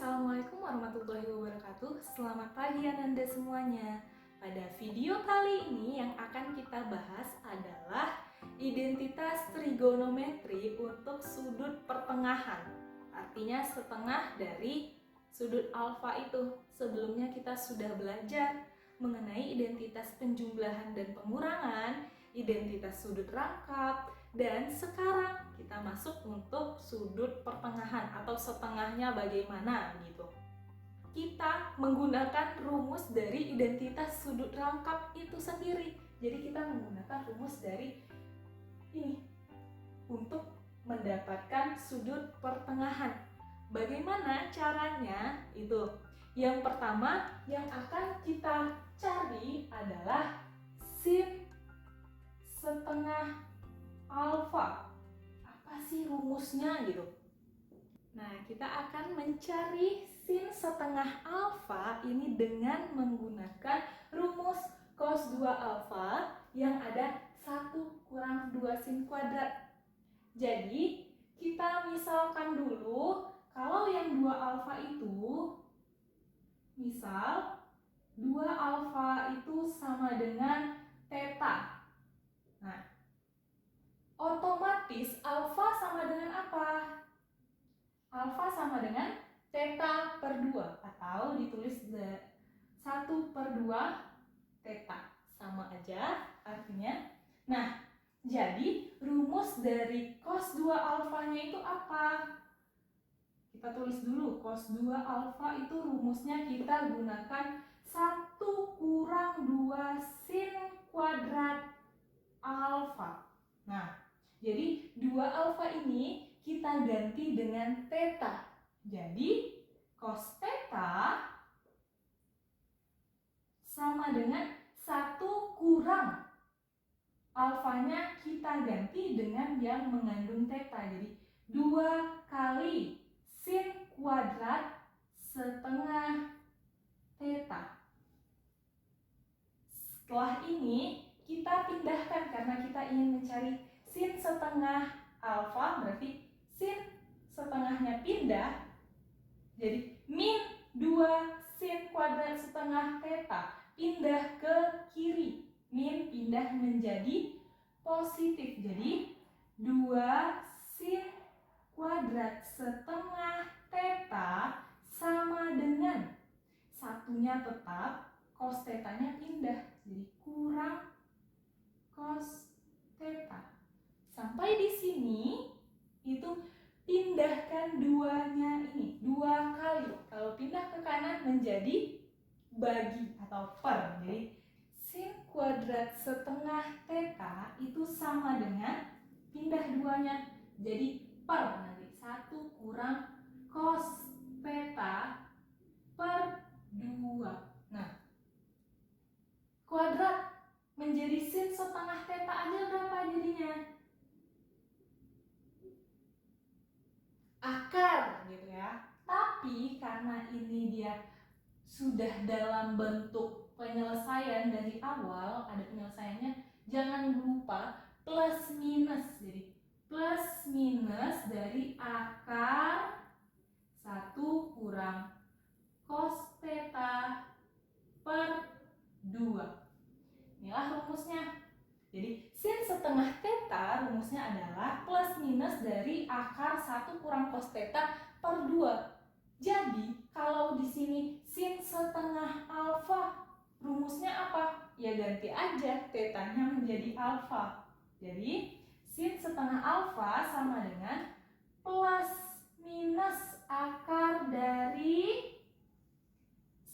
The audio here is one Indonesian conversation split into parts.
Assalamualaikum warahmatullahi wabarakatuh. Selamat pagi Ananda semuanya. Pada video kali ini yang akan kita bahas adalah identitas trigonometri untuk sudut pertengahan. Artinya setengah dari sudut alfa itu. Sebelumnya kita sudah belajar mengenai identitas penjumlahan dan pengurangan, identitas sudut rangkap, dan sekarang kita masuk untuk sudut pertengahan atau setengahnya bagaimana gitu. Kita menggunakan rumus dari identitas sudut rangkap itu sendiri. Jadi kita menggunakan rumus dari ini untuk mendapatkan sudut pertengahan. Bagaimana caranya? Itu yang pertama yang akan kita cari adalah sin setengah alfa. Apa sih rumusnya gitu? Nah, kita akan mencari sin setengah alfa ini dengan menggunakan rumus cos 2 alfa yang ada 1 kurang 2 sin kuadrat. Jadi, kita misalkan dulu kalau yang 2 alfa itu misal 2 alfa itu sama dengan theta. Nah, otomatis alfa sama dengan apa? Alfa sama dengan theta per 2 atau ditulis 1 per 2 theta. Sama aja artinya. Nah, jadi rumus dari cos 2 alfanya itu apa? Kita tulis dulu, cos 2 alfa itu rumusnya kita gunakan 1 kurang 2 sin kuadrat alfa. Nah, jadi 2 alfa ini kita ganti dengan theta. Jadi cos theta sama dengan 1 kurang alfanya kita ganti dengan yang mengandung theta. Jadi 2 kali sin kuadrat setengah theta. Setelah ini kita pindahkan karena kita ingin mencari sin setengah alfa, berarti sin setengahnya pindah. Jadi min 2 sin kuadrat setengah theta pindah ke kiri. Min pindah menjadi positif. Jadi 2 sin kuadrat setengah theta sama dengan satunya tetap, cos theta-nya pindah. Jadi kurang cos theta. Sampai di sini itu pindahkan duanya ini 2 kali. Kalau pindah ke kanan menjadi bagi atau per. Jadi sin kuadrat setengah theta itu sama dengan pindah duanya jadi per. Nanti 1 kurang cos theta per 2. Nah, kuadrat menjadi sin setengah theta aja berapa jadinya? Akar gitu ya. Tapi karena ini dia sudah dalam bentuk penyelesaian dari awal, ada penyelesaiannya, jangan lupa plus minus. Jadi plus minus dari akar 1 kurang cos theta per 2. Inilah rumusnya. Jadi sin setengah theta rumusnya adalah plus minus dari akar 1 kurang cos theta per 2. Jadi kalau di sini sin setengah alfa rumusnya apa? Ya ganti aja theta-nya menjadi alfa. Jadi sin setengah alfa sama dengan plus minus akar dari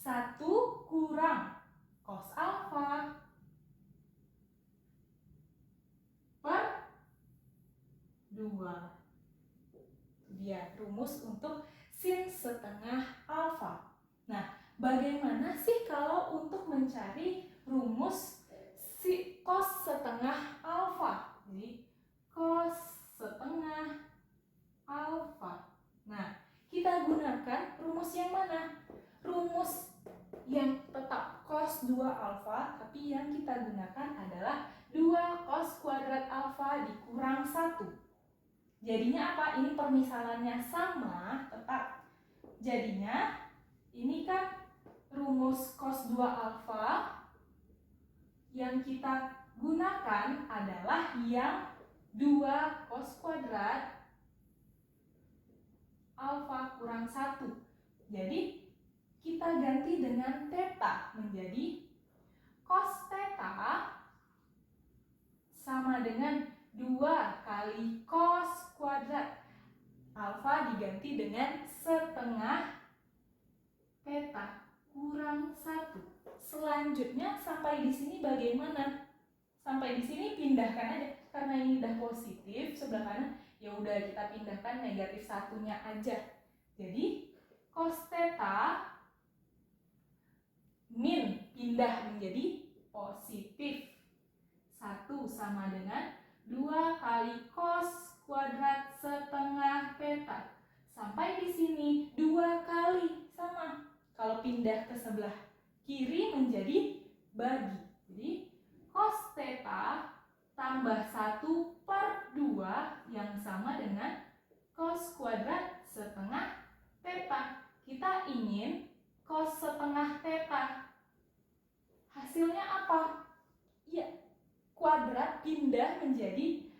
1 kurang cos alfa per 2. Dia rumus untuk sin setengah alfa. Nah, bagaimana sih kalau untuk mencari rumus si cos setengah alfa? Jadi cos setengah alfa. Nah, kita gunakan rumus yang mana? Rumus yang tetap cos 2 alfa, tapi yang kita gunakan adalah 2 cos kuadrat alfa dikurang 1. Jadinya apa? Ini permisalannya sama, tetap Jadinya ini kan rumus cos 2 alfa yang kita gunakan adalah yang 2 cos kuadrat alfa kurang 1. Jadi kita ganti dengan theta menjadi cos theta sama dengan 2 kali cos kuadrat alfa diganti dengan setengah theta kurang 1. Selanjutnya sampai di sini bagaimana? Sampai di sini pindahkan aja. Karena ini udah positif sebelah kanan, ya udah kita pindahkan negatif satunya aja. Jadi cos theta min pindah menjadi positif. 1 sama dengan 2 kali cos kuadrat setengah theta. Sampai di sini 2 kali sama. Kalau pindah ke sebelah kiri menjadi bagi. Jadi cos theta tambah 1/2 yang sama dengan cos kuadrat setengah theta. Kita ingin cos setengah theta. Hasilnya apa? Ya, kuadrat pindah menjadi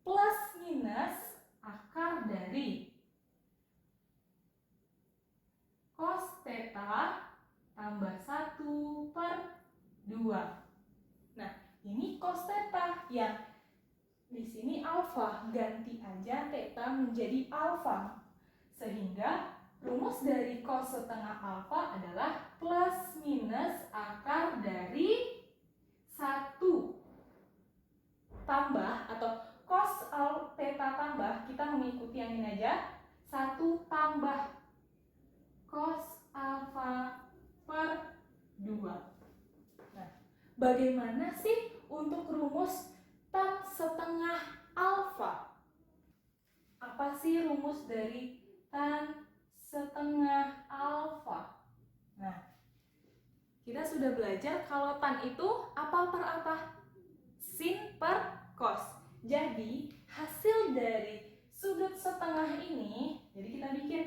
plus minus akar dari cos theta tambah 1/2. Nah, ini cos theta yang di sini alfa, ganti aja theta menjadi alfa. Sehingga rumus dari cos setengah alfa adalah plus minus akar dari 1 tambah atau cos theta tambah, kita mengikuti yang ini aja, 1 tambah cos alfa per 2. Nah, bagaimana sih untuk rumus tan setengah alfa? Apa sih rumus dari tan setengah alfa? Nah, kita sudah belajar kalau tan itu apa per apa? Sin per cos. Jadi, hasil dari sudut setengah ini, jadi kita bikin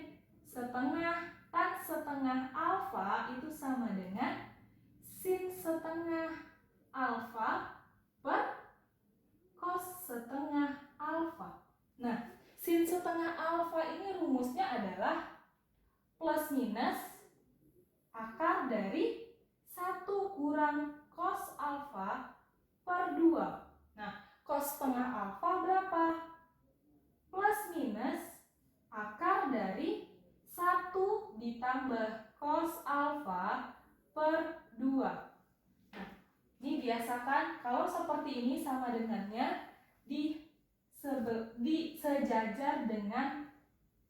setengah tan setengah alfa itu sama dengan sin setengah alfa per cos setengah alfa. Nah, sin setengah alfa ini rumusnya adalah plus minus akar dari 1 kurang cos alfa per 2. Nah, cos setengah alfa berapa? Plus minus akar dari 1 ditambah cos alfa per 2. Nah, ini biasakan kalau seperti ini sama dengannya sejajar dengan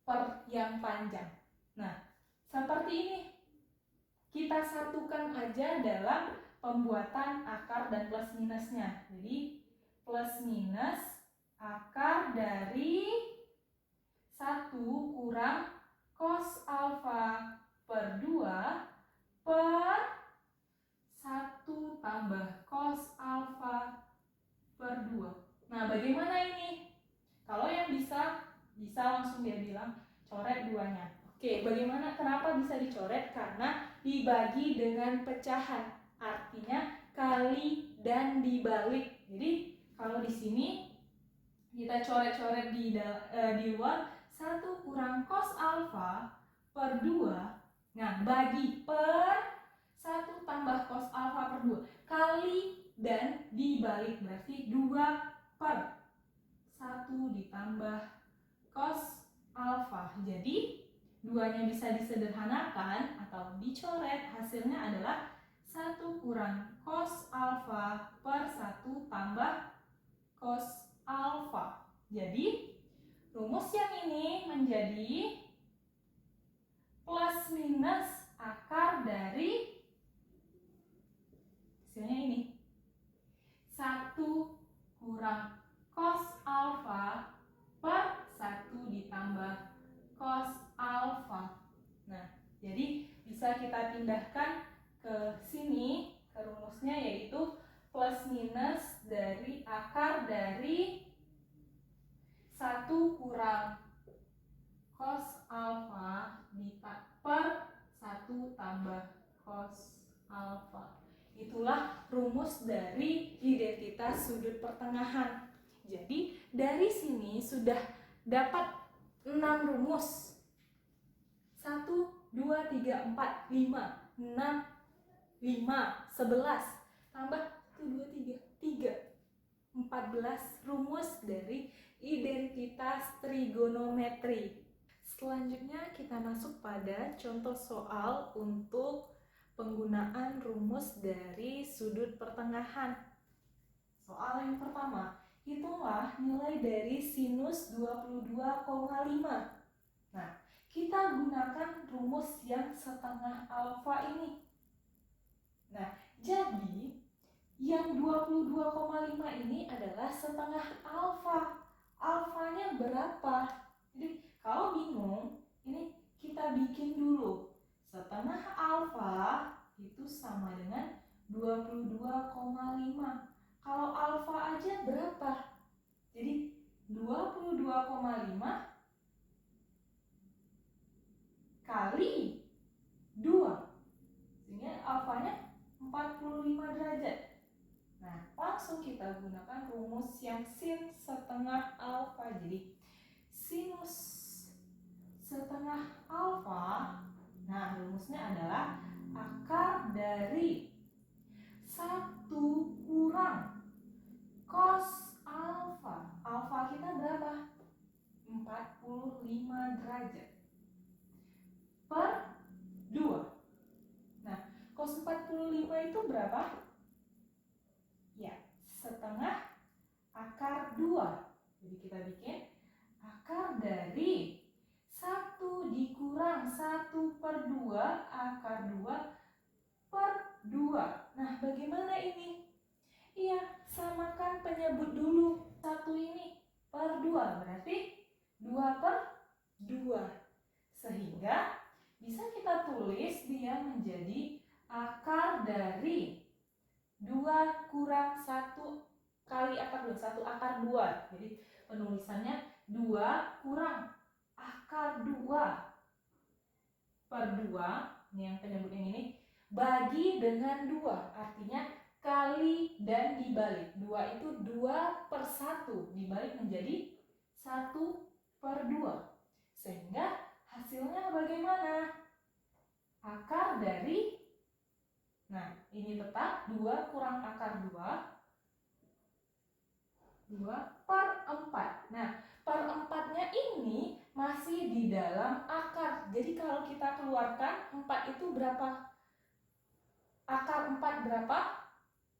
per yang panjang. Nah, seperti ini. Kita satukan aja dalam pembuatan akar dan plus minusnya. Jadi, plus minus akar dari 1 kurang cos alfa per 2 per 1 tambah cos alfa per 2. Nah, bagaimana ini? Kalau yang bisa langsung dia bilang coret duanya. Oke, bagaimana? Kenapa bisa dicoret? Karena dibagi dengan pecahan. Artinya kali dan dibalik. Jadi, kalau di sini kita coret-coret di luar 1 kurang cos alfa per 2. Nah, bagi per 1 tambah cos alfa per 2 kali dan dibalik, berarti 2 per 1 ditambah cos alfa. Jadi, duanya bisa disederhanakan atau dicoret, hasilnya adalah 1 kurang cos alfa per 1 tambah cos alfa. Jadi, rumus yang ini menjadi plus minus akar dari hasilnya ini. 1 kurang cos alfa per 1 ditambah cos alfa. Nah, jadi bisa kita pindahkan ke sini, ke rumusnya, yaitu plus minus dari akar dari 1 kurang cos alfa per 1 tambah cos alfa. Itulah rumus dari identitas sudut pertengahan. Jadi dari sini sudah dapat 6 rumus. 1, 2, 3, 4, 5, 6, 5, 11. Tambah 1, 2, 3, 14 rumus dari identitas trigonometri. Selanjutnya kita masuk pada contoh soal untuk penggunaan rumus dari sudut pertengahan. Soal yang pertama, hitunglah nilai dari sinus 22,5. Nah, kita gunakan rumus yang setengah alfa ini. Nah, jadi yang 22,5 ini adalah setengah alfa. Alfanya berapa? Jadi kalau bingung, ini kita bikin dulu. Setengah alfa itu sama dengan 22,5. Kalau alfa aja berapa? Jadi 22,5 kali 2. Sehingga alfanya 45 derajat. Nah, langsung kita gunakan rumus yang sin setengah alfa. Jadi sinus setengah alfa, nah rumusnya adalah akar dari 1 kurang cos alfa. Alfa kita berapa? 45 derajat per 2. Nah, cos 45 itu berapa? Ya, setengah akar 2. Jadi kita bikin akar dari 1 dikurang 1 per 2 akar 2 per 2. Nah, bagaimana ini? Iya, samakan penyebut dulu. 1 ini per 2, berarti 2 per 2. Sehingga bisa kita tulis dia menjadi akar dari 2 kurang 1 kali akar 2, 1 akar 2. Jadi penulisannya 2 kurang akar 2 per 2, ini yang penyebut yang ini, bagi dengan 2, artinya kali dan dibalik. 2 itu 2 per 1, dibalik menjadi 1 per 2. Sehingga hasilnya bagaimana? Akar dari, nah ini tetap 2 kurang akar 2, 2 per 4. Nah, per 4-nya ini masih di dalam akar. Jadi kalau kita keluarkan 4 itu berapa? Akar 4 berapa?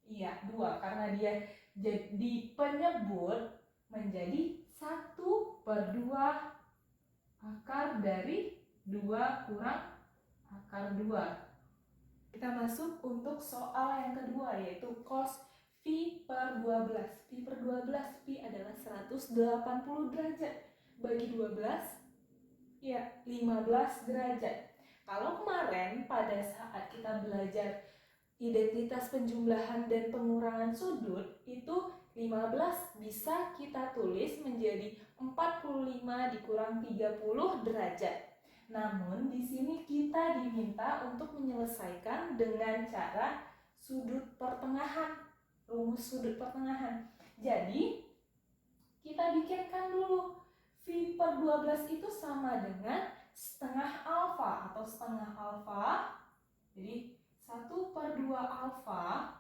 Iya, 2. Karena dia jadi penyebut menjadi 1 per 2 akar dari 2 kurang akar 2. Kita masuk untuk soal yang kedua, yaitu cos Pi per 12. Pi per 12, Pi adalah 180 derajat. Bagi 12, ya 15 derajat. Kalau kemarin pada saat kita belajar identitas penjumlahan dan pengurangan sudut, itu 15 bisa kita tulis menjadi 45 dikurang 30 derajat. Namun di sini kita diminta untuk menyelesaikan dengan cara sudut pertengahan, rumus sudut pertengahan. Jadi kita bikinkan dulu. Pi per 12 itu sama dengan setengah alfa atau setengah alfa. Jadi 1 per 2 alfa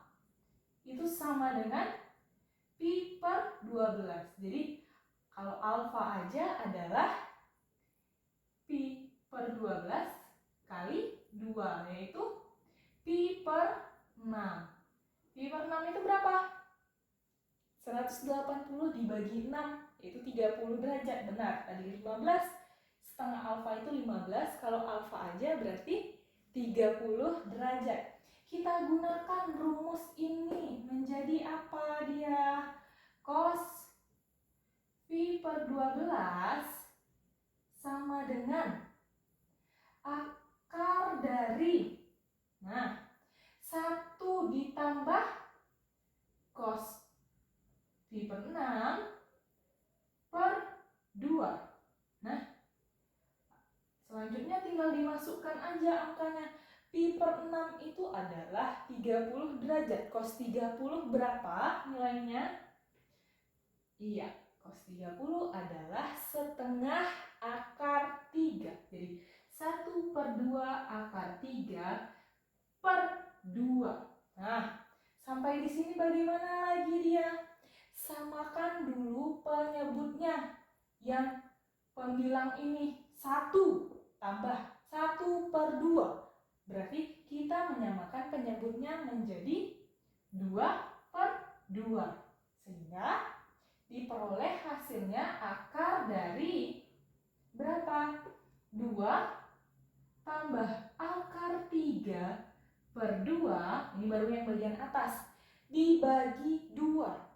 itu sama dengan Pi per 12. Jadi kalau alfa aja adalah Pi per 12 kali 2, yaitu Pi per 6. Pi per 6 itu berapa? 180 dibagi 6, yaitu 30 derajat. Benar, tadi 15, setengah alfa itu 15, kalau alfa aja berarti 30 derajat. Kita gunakan rumus ini menjadi apa dia? Cos Pi per 12 sama dengan akar dari, nah, 1 ditambah cos Pi per 6 per 2. Nah, selanjutnya tinggal aja angkanya. Pi per 6 itu adalah 30 derajat. Cos 30 berapa nilainya? Iya, cos 30 adalah setengah akar 3. Jadi 1/2 akar 3 per 2. Nah, sampai di sini bagaimana lagi dia? Samakan dulu penyebutnya. Yang pembilang ini 1 tambah 1/2. Berarti kita menyamakan penyebutnya menjadi 2/2. Sehingga diperoleh hasilnya akar dari berapa? 2 tambah akar 3/2, ini baru yang bagian atas, dibagi 2.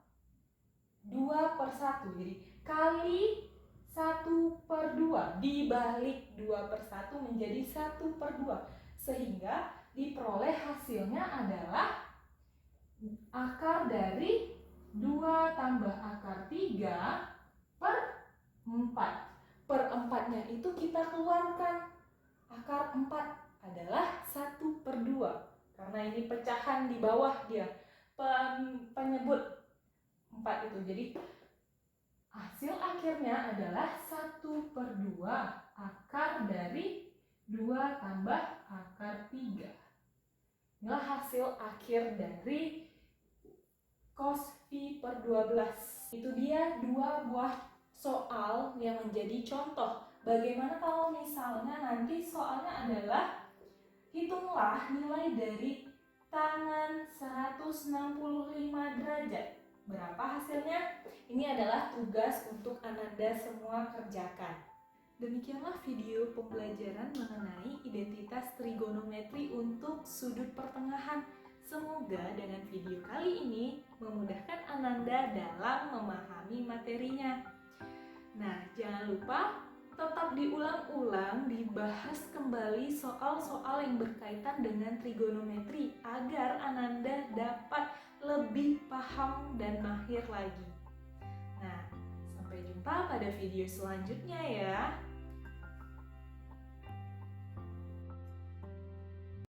2/1, jadi kali 1/2, dibalik 2/1 menjadi 1/2. Sehingga diperoleh hasilnya adalah akar dari 2 tambah akar 3/4. Per 4-nya itu kita keluarkan. Akar 4 adalah 1/2. Karena ini pecahan di bawah dia. Penyebut 4 itu. Jadi hasil akhirnya adalah 1/2 akar dari 2 tambah akar 3. Inilah hasil akhir dari cos pi per 12. Itu dia 2 buah soal yang menjadi contoh. Bagaimana kalau misalnya nanti soalnya adalah hitunglah nilai dari tangan 165 derajat. Berapa hasilnya? Ini adalah tugas untuk Ananda semua kerjakan. Demikianlah video pembelajaran mengenai identitas trigonometri untuk sudut pertengahan. Semoga dengan video kali ini memudahkan Ananda dalam memahami materinya. Nah, jangan lupa tetap diulang-ulang, dibahas kembali soal-soal yang berkaitan dengan trigonometri agar Ananda dapat lebih paham dan mahir lagi. Nah, sampai jumpa pada video selanjutnya ya.